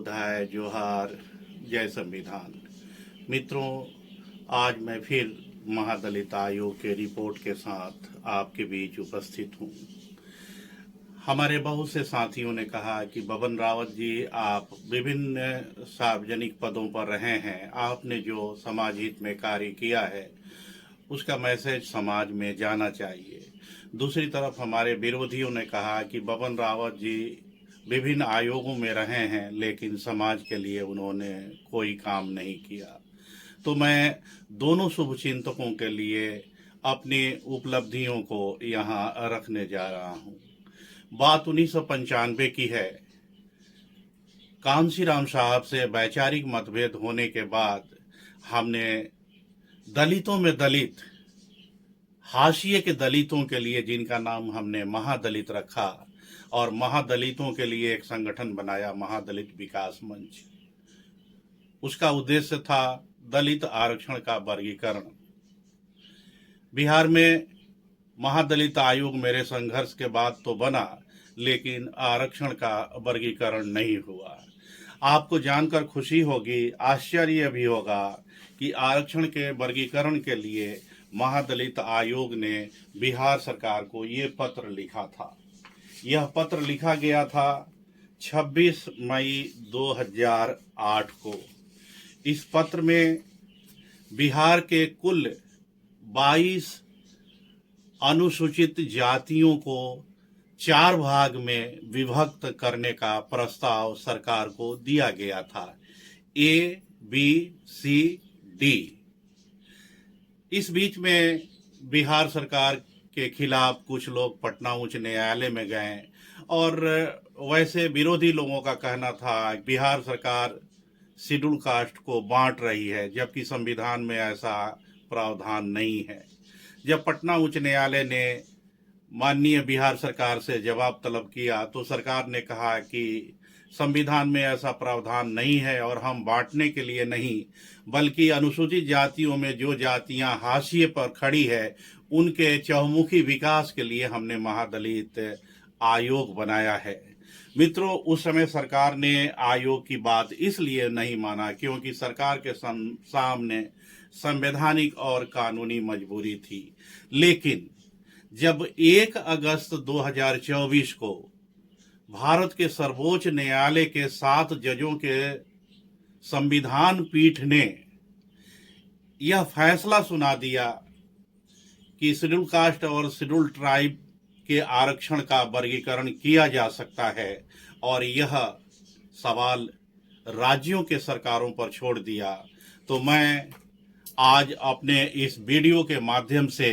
बुधाय जोहार, जय संविधान। मित्रों, आज मैं फिर महादलित आयोग के रिपोर्ट के साथ आपके बीच उपस्थित हूँ। हमारे बहुत से साथियों ने कहा कि बबन रावत जी, आप विभिन्न सार्वजनिक पदों पर रहे हैं, आपने जो समाज हित में कार्य किया है उसका मैसेज समाज में जाना चाहिए। दूसरी तरफ हमारे विरोधियों ने कहा कि बबन रावत जी विभिन्न आयोगों में रहे हैं लेकिन समाज के लिए उन्होंने कोई काम नहीं किया। तो मैं दोनों शुभचिंतकों के लिए अपनी उपलब्धियों को यहाँ रखने जा रहा हूँ। बात 1995 की है। कांशीराम साहब से वैचारिक मतभेद होने के बाद हमने दलितों में दलित, हाशिए के दलितों के लिए, जिनका नाम हमने महादलित रखा, और महादलितों के लिए एक संगठन बनाया, महादलित विकास मंच। उसका उद्देश्य था दलित आरक्षण का वर्गीकरण। बिहार में महादलित आयोग मेरे संघर्ष के बाद तो बना, लेकिन आरक्षण का वर्गीकरण नहीं हुआ। आपको जानकर खुशी होगी, आश्चर्य भी होगा कि आरक्षण के वर्गीकरण के लिए महादलित आयोग ने बिहार सरकार को ये पत्र लिखा था। यह पत्र लिखा गया था 26 मई 2008 को। इस पत्र में बिहार के कुल 22 अनुसूचित जातियों को 4 भाग में विभक्त करने का प्रस्ताव सरकार को दिया गया था, A, B, C, D। इस बीच में बिहार सरकार के खिलाफ कुछ लोग पटना उच्च न्यायालय में गए और वैसे विरोधी लोगों का कहना था बिहार सरकार शेड्यूल कास्ट को बांट रही है, जबकि संविधान में ऐसा प्रावधान नहीं है। जब पटना उच्च न्यायालय ने माननीय बिहार सरकार से जवाब तलब किया तो सरकार ने कहा कि संविधान में ऐसा प्रावधान नहीं है और हम बांटने के लिए नहीं, बल्कि अनुसूचित जातियों में जो जातियां हाशिए पर खड़ी है उनके चहुमुखी विकास के लिए हमने महादलित आयोग बनाया है। मित्रों, उस समय सरकार ने आयोग की बात इसलिए नहीं माना क्योंकि सरकार के सामने संवैधानिक और कानूनी मजबूरी थी। लेकिन जब 1 अगस्त 2024 को भारत के सर्वोच्च न्यायालय के 7 जजों के संविधान पीठ ने यह फैसला सुना दिया कि शेड्यूल कास्ट और शेड्यूल ट्राइब के आरक्षण का वर्गीकरण किया जा सकता है और यह सवाल राज्यों के सरकारों पर छोड़ दिया, तो मैं आज अपने इस वीडियो के माध्यम से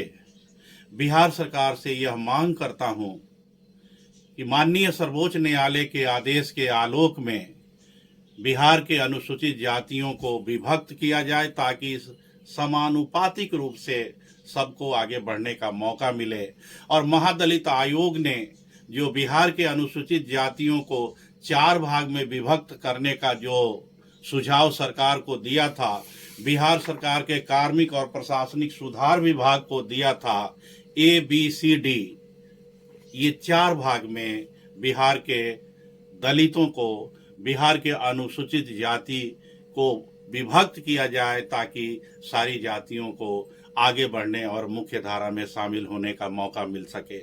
बिहार सरकार से यह मांग करता हूं कि माननीय सर्वोच्च न्यायालय के आदेश के आलोक में बिहार के अनुसूचित जातियों को विभक्त किया जाए ताकि समानुपातिक रूप से सबको आगे बढ़ने का मौका मिले। और महादलित आयोग ने जो बिहार के अनुसूचित जातियों को 4 भाग में विभक्त करने का जो सुझाव सरकार को दिया था, बिहार सरकार के कार्मिक और प्रशासनिक सुधार विभाग को दिया था, A, B, C, D, ये 4 भाग में बिहार के दलितों को, बिहार के अनुसूचित जाति को विभक्त किया जाए ताकि सारी जातियों को आगे बढ़ने और मुख्य धारा में शामिल होने का मौका मिल सके।